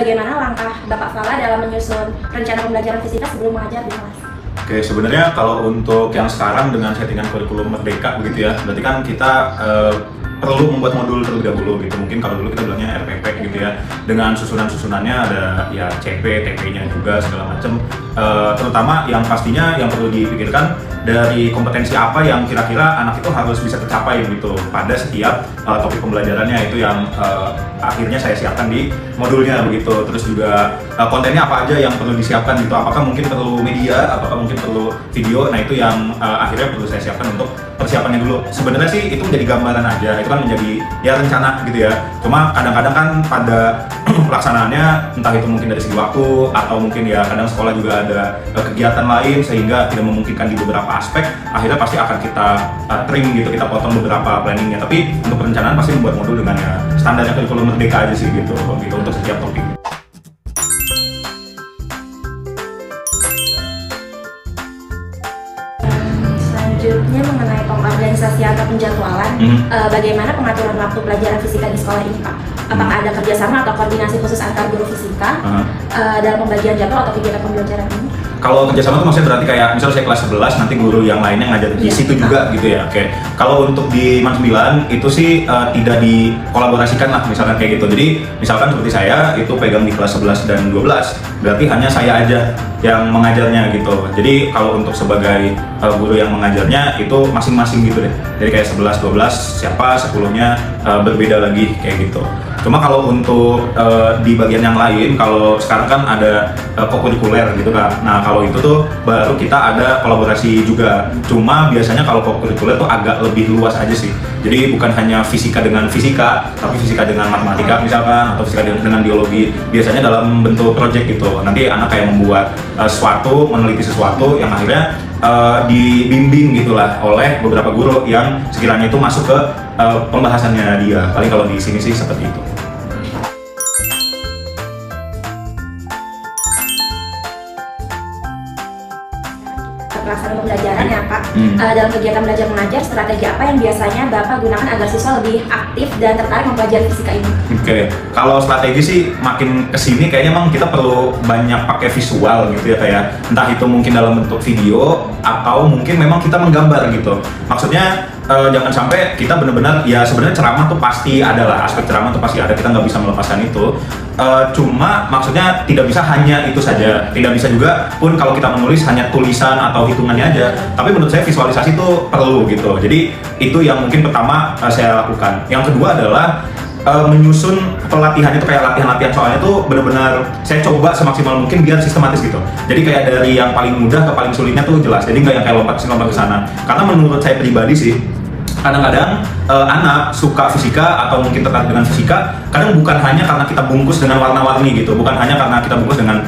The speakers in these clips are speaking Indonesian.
bagaimana langkah Bapak Fala dalam menyusun rencana pembelajaran fisika sebelum mengajar di kelas? Oke, sebenarnya kalau untuk yang sekarang dengan settingan kurikulum Merdeka begitu ya, berarti kan kita perlu membuat modul terlebih dahulu gitu. Mungkin kalau dulu kita bilangnya RPP gitu ya, dengan susunan-susunannya ada ya CP, TP-nya juga segala macam. Terutama yang pastinya yang perlu dipikirkan dari kompetensi apa yang kira-kira anak itu harus bisa tercapai gitu pada setiap topik pembelajarannya, itu yang akhirnya saya siapkan di modulnya begitu. Terus juga kontennya apa aja yang perlu disiapkan gitu, apakah mungkin perlu media, apakah mungkin perlu video. Nah itu yang akhirnya perlu saya siapkan untuk persiapannya dulu. Sebenarnya sih itu menjadi gambaran aja, itu kan menjadi ya rencana gitu ya. Cuma kadang-kadang kan pada pelaksanaannya entah itu mungkin dari segi waktu atau mungkin ya kadang sekolah juga ada kegiatan lain sehingga tidak memungkinkan di beberapa aspek, akhirnya pasti akan kita trim gitu, kita potong beberapa planningnya. Tapi untuk perencanaan pasti membuat modul dengan ya standarnya kurikulum Merdeka aja sih gitu untuk setiap topik. Selanjutnya mengenai pengorganisasi atau penjadwalan, bagaimana pengaturan waktu pelajaran fisika di sekolah ini, Pak? Apakah ada kerjasama atau koordinasi khusus antar guru fisika dalam pembagian jadwal atau kegiatan pembelajaran ini? Kalau kerjasama itu maksudnya berarti kayak misalnya saya kelas 11 nanti guru yang lainnya ngajar di situ juga gitu ya. Oke. Kalau untuk di MAN 9 itu sih tidak dikolaborasikan lah misalkan kayak gitu. Jadi misalkan seperti saya itu pegang di kelas 11 dan 12, berarti hanya saya aja yang mengajarnya gitu. Jadi kalau untuk sebagai guru yang mengajarnya itu masing-masing gitu deh. Jadi kayak 11 12 siapa 10-nya berbeda lagi kayak gitu. Cuma kalau untuk di bagian yang lain, kalau sekarang kan ada kokurikuler gitu kan. Nah kalau itu tuh baru kita ada kolaborasi juga. Cuma biasanya kalau kokurikuler tuh agak lebih luas aja sih. Jadi bukan hanya fisika dengan fisika, tapi fisika dengan matematika misalkan, atau fisika dengan biologi. Biasanya dalam bentuk project gitu. Nanti anak kayak membuat sesuatu, meneliti sesuatu yang akhirnya dibimbing gitulah oleh beberapa guru yang sekiranya itu masuk ke pembahasannya dia. Paling kalau di sini sih seperti itu. Pelaksanaan pembelajaran ya Pak, dalam kegiatan belajar mengajar, strategi apa yang biasanya Bapak gunakan agar siswa lebih aktif dan tertarik mempelajari fisika ini? Oke, kalau strategi sih makin kesini kayaknya emang kita perlu banyak pakai visual gitu ya, kayak entah itu mungkin dalam bentuk video atau mungkin memang kita menggambar gitu. Maksudnya jangan sampai kita benar-benar ya sebenarnya ceramah tuh pasti ada lah, aspek ceramah tuh pasti ada, kita nggak bisa melepaskan itu. Cuma maksudnya tidak bisa hanya itu saja, tidak bisa juga pun kalau kita menulis hanya tulisan atau hitungannya aja. Tapi menurut saya visualisasi itu perlu gitu. Jadi itu yang mungkin pertama saya lakukan. Yang kedua adalah menyusun pelatihan itu, kayak latihan-latihan soalnya tuh benar-benar saya coba semaksimal mungkin biar sistematis gitu. Jadi kayak dari yang paling mudah ke paling sulitnya tuh jelas. Jadi nggak yang kayak lompat ke sana. Karena menurut saya pribadi sih, kadang-kadang anak suka fisika atau mungkin tertarik dengan fisika kadang bukan hanya karena kita bungkus dengan warna-warni gitu, bukan hanya karena kita bungkus dengan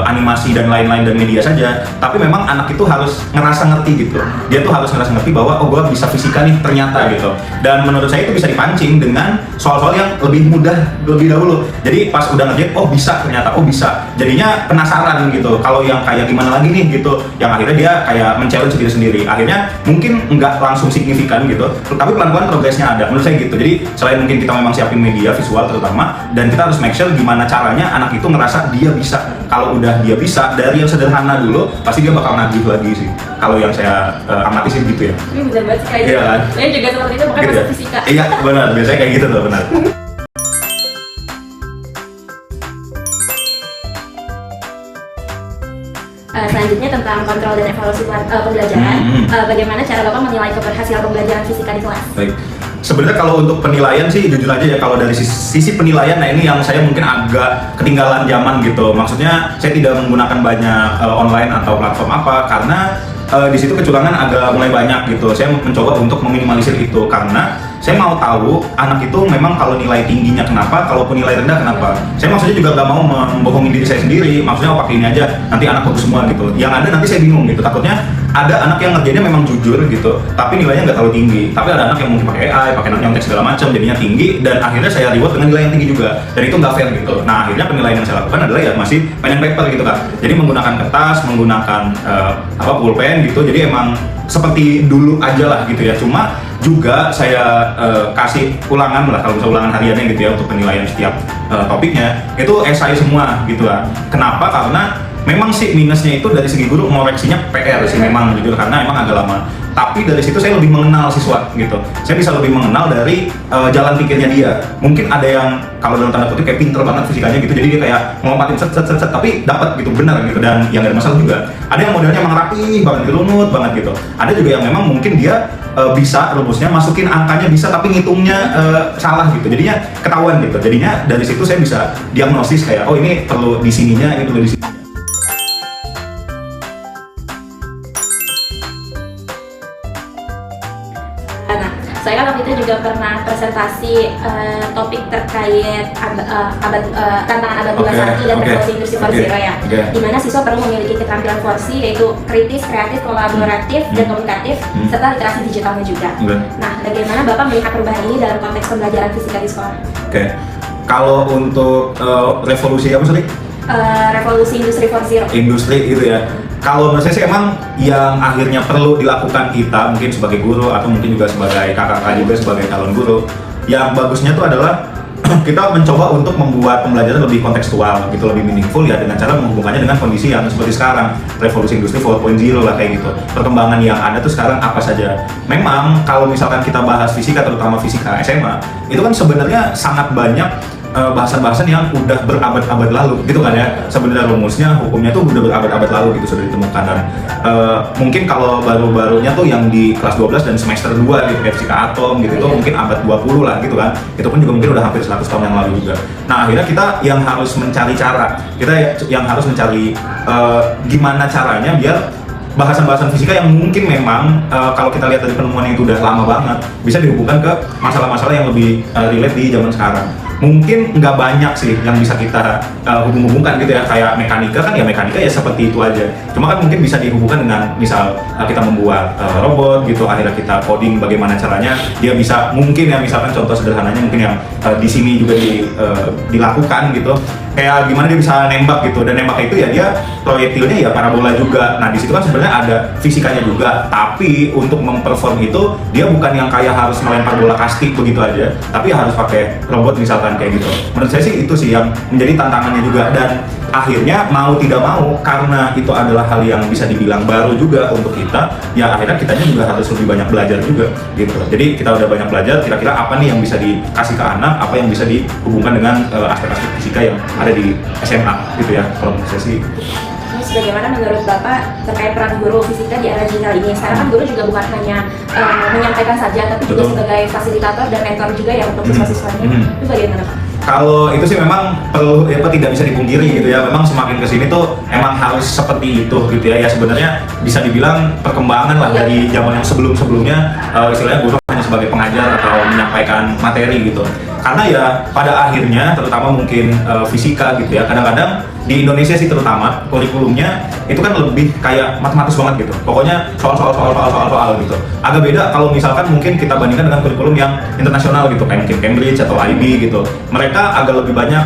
animasi dan lain-lain dan media saja, tapi memang anak itu harus ngerasa ngerti gitu. Dia tuh harus ngerasa ngerti bahwa oh gue bisa fisika nih ternyata gitu. Dan menurut saya itu bisa dipancing dengan soal-soal yang lebih mudah lebih dahulu. Jadi pas udah ngerjain, oh bisa ternyata, oh bisa. Jadinya penasaran gitu. Kalau yang kayak gimana lagi nih gitu, yang akhirnya dia kayak men-challenge diri sendiri. Akhirnya mungkin nggak langsung signifikan gitu, tapi pelan-pelan progresnya ada. Menurut saya gitu. Jadi selain mungkin kita memang siapin media visual terutama, dan kita harus make sure gimana caranya anak itu ngerasa dia bisa. Kalau udah dia bisa dari yang sederhana dulu, pasti dia bakal nagih lagi sih. Kalau yang saya amati sih gitu ya. Ini benar banget kayak gitu. Kan? Saya juga seperti itu, makanya Gitu masuk ya? fisika. Iya benar, biasanya kayak gitu tuh benar. Selanjutnya tentang kontrol dan evaluasi pembelajaran, bagaimana cara Bapak menilai keberhasilan pembelajaran fisika di kelas? Baik. Sebenarnya kalau untuk penilaian sih jujur aja ya, kalau dari sisi penilaian, nah ini yang saya mungkin agak ketinggalan zaman gitu. Maksudnya saya tidak menggunakan banyak online atau platform apa, karena di situ kecurangan agak mulai banyak gitu. Saya mencoba untuk meminimalisir itu karena saya mau tahu anak itu memang kalau nilai tingginya kenapa, kalaupun nilai rendah kenapa. Saya maksudnya juga nggak mau membohongi diri saya sendiri. Maksudnya oh pakai ini aja, nanti anak bagus semua gitu. Yang ada nanti saya bingung gitu. Takutnya ada anak yang ngerjainnya memang jujur gitu, tapi nilainya nggak terlalu tinggi. Tapi ada anak yang mungkin pakai AI, pakai nyontek segala macam, jadinya tinggi, dan akhirnya saya reward dengan nilai yang tinggi juga. Dan itu nggak fair gitu. Nah akhirnya penilaian yang saya lakukan adalah ya masih pen and paper gitu kan. Jadi menggunakan kertas, menggunakan pulpen gitu. Jadi emang seperti dulu aja lah gitu ya. Cuma juga saya kasih ulangan lah, kalau misalnya ulangan hariannya gitu ya untuk penilaian setiap topiknya itu esai semua gitu lah. Kenapa? Karena memang sih minusnya itu dari segi guru ngoreksinya PR sih memang jujur, karena emang agak lama. Tapi dari situ saya lebih mengenal siswa gitu. Saya bisa lebih mengenal dari jalan pikirnya dia. Mungkin ada yang kalau dalam tanda kutip kayak pinter banget fisikanya gitu, jadi dia kayak ngompatin set tapi dapat gitu benar gitu, dan yang ada masalah juga. Ada yang modelnya emang rapi banget, runut banget gitu. Ada juga yang memang mungkin dia bisa rumusnya masukin angkanya bisa tapi ngitungnya salah gitu. Jadinya ketahuan gitu. Jadinya dari situ saya bisa diagnosis kayak oh ini perlu di sininya, ini perlu di sini. Nah, saya kan waktu itu juga pernah presentasi topik terkait tantangan abad 21 dan revolusi industri 4.0 ya, di mana siswa perlu memiliki keterampilan 4C yaitu kritis, kreatif, kolaboratif, dan komunikatif, serta literasi digitalnya juga. Nah, bagaimana Bapak melihat perubahan ini dalam konteks pembelajaran fisika di sekolah? Kalau untuk revolusi apa tadi? Revolusi industri 4.0. Industri gitu ya. Kalau menurut saya sih emang yang akhirnya perlu dilakukan kita mungkin sebagai guru atau mungkin juga sebagai kakak-kakak juga sebagai calon guru, yang bagusnya itu adalah kita mencoba untuk membuat pembelajaran lebih kontekstual gitu, lebih meaningful ya, dengan cara menghubungkannya dengan kondisi yang seperti sekarang, revolusi industri 4.0 lah kayak gitu. Perkembangan yang ada tuh sekarang apa saja. Memang kalau misalkan kita bahas fisika, terutama fisika SMA, itu kan sebenarnya sangat banyak bahasan-bahasan yang udah berabad-abad lalu gitu kan ya. Sebenarnya rumusnya, hukumnya tuh udah berabad-abad lalu gitu sudah ditemukan, dan mungkin kalau baru-barunya tuh yang di kelas 12 dan semester 2 gitu kayak fisika atom gitu, itu mungkin abad 20 lah gitu kan. Itu pun juga mungkin udah hampir 100 tahun yang lalu juga. Nah, akhirnya kita yang harus mencari cara, kita yang harus mencari gimana caranya biar bahasan-bahasan fisika yang mungkin memang kalau kita lihat dari penemuan yang itu udah lama banget bisa dihubungkan ke masalah-masalah yang lebih relate di zaman sekarang. Mungkin nggak banyak sih yang bisa kita hubung-hubungkan gitu ya, kayak mekanika kan ya, mekanika ya seperti itu aja. Cuma kan mungkin bisa dihubungkan dengan misal kita membuat robot gitu, akhirnya kita coding bagaimana caranya dia bisa, mungkin ya misalkan contoh sederhananya mungkin yang di sini juga dilakukan gitu, kayak gimana dia bisa nembak gitu, dan nembak itu ya dia proyektilnya ya parabola juga. Nah, di situ kan sebenarnya ada fisikanya juga, tapi untuk memperform itu dia bukan yang kayak harus melempar bola kasti begitu aja, tapi harus pakai robot misalkan kayak gitu. Menurut saya sih itu sih yang menjadi tantangannya juga, dan akhirnya mau tidak mau karena itu adalah hal yang bisa dibilang baru juga untuk kita, ya akhirnya kitanya juga harus lebih banyak belajar juga gitu. Jadi kita udah banyak belajar, kira-kira apa nih yang bisa dikasih ke anak, apa yang bisa dihubungkan dengan aspek-aspek fisika yang ada di SMA gitu ya, kalau menurut saya sih. Terus bagaimana menurut Bapak terkait peran guru fisika di era digital ini? Sekarang kan guru juga bukan hanya menyampaikan saja, tapi juga sebagai fasilitator dan mentor juga ya untuk siswa-siswanya. Itu bagaimana Pak? Kalau itu sih memang perlu tidak bisa dipungkiri gitu ya, memang semakin kesini tuh emang harus seperti itu gitu ya. Ya sebenarnya bisa dibilang perkembangan lah dari zaman yang sebelum-sebelumnya, istilahnya guru hanya sebagai pengajar atau menyampaikan materi gitu. Karena ya pada akhirnya terutama mungkin fisika gitu ya, kadang-kadang di Indonesia sih terutama kurikulumnya itu kan lebih kayak matematis banget gitu. Pokoknya soal gitu. Agak beda kalau misalkan mungkin kita bandingkan dengan kurikulum yang internasional gitu, kayak mungkin Cambridge atau IB gitu. Mereka agak lebih banyak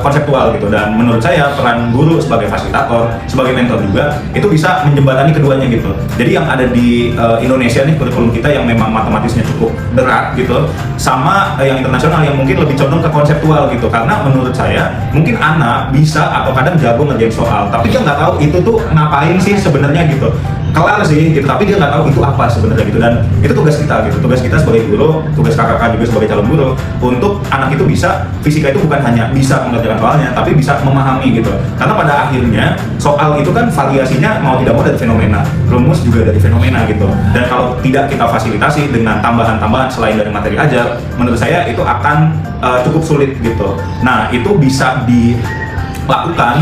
konseptual gitu, dan menurut saya peran guru sebagai fasilitator, sebagai mentor juga itu bisa menjembatani keduanya gitu. Jadi yang ada di Indonesia nih kurikulum kita yang memang matematisnya cukup berat gitu, sama yang internasional yang mungkin lebih condong ke konseptual gitu. Karena menurut saya mungkin anak bisa atau kadang jago ngerjain soal, tapi dia nggak tahu itu tuh ngapain sih sebenarnya gitu. Kelar sih gitu, tapi dia nggak tahu itu apa sebenarnya gitu. Dan itu tugas kita gitu, tugas kita sebagai guru, tugas kakak-kakak juga sebagai calon guru, untuk anak itu bisa, fisika itu bukan hanya bisa mengerjakan soalnya, tapi bisa memahami gitu. Karena pada akhirnya soal itu kan variasinya mau tidak mau dari fenomena, rumus juga dari fenomena gitu. Dan kalau tidak kita fasilitasi dengan tambahan-tambahan selain dari materi ajar, menurut saya itu akan cukup sulit gitu. Nah, itu bisa dilakukan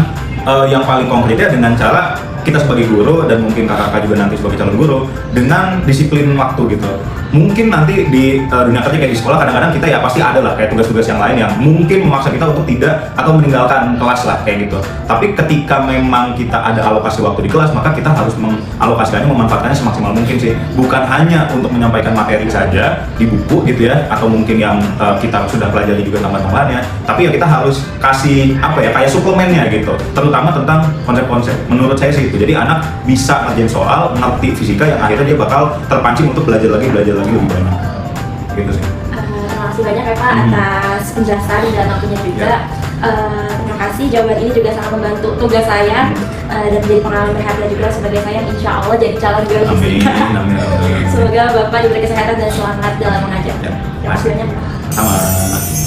yang paling konkretnya dengan cara kita sebagai guru, dan mungkin kakak-kakak juga nanti sebagai calon guru, dengan disiplin waktu gitu. Mungkin nanti di dunia kerja kayak di sekolah kadang-kadang kita ya pasti ada lah kayak tugas-tugas yang lain yang mungkin memaksa kita untuk tidak atau meninggalkan kelas lah kayak gitu. Tapi ketika memang kita ada alokasi waktu di kelas, maka kita harus mengalokasikannya, memanfaatkannya semaksimal mungkin sih. Bukan hanya untuk menyampaikan materi saja di buku gitu ya, atau mungkin yang kita sudah pelajari juga tambah-tambahannya, tapi ya kita harus kasih apa ya, kayak suplemennya gitu, terutama tentang konsep-konsep. Menurut saya sih itu. Jadi anak bisa ngerjain soal, ngerti fisika, yang akhirnya dia bakal terpancing untuk belajar lagi lebih banyak. banyak ya Pak atas penjelasan dan waktunya juga. Terima kasih, jawaban ini juga sangat membantu tugas saya dan menjadi pengalaman berharga juga sebagai saya yang insya Allah jadi calon geofisika. Amin. Semoga Bapak diberi kesehatan dan semangat dalam mengajar. Ya, Terima kasih banyak. Sama.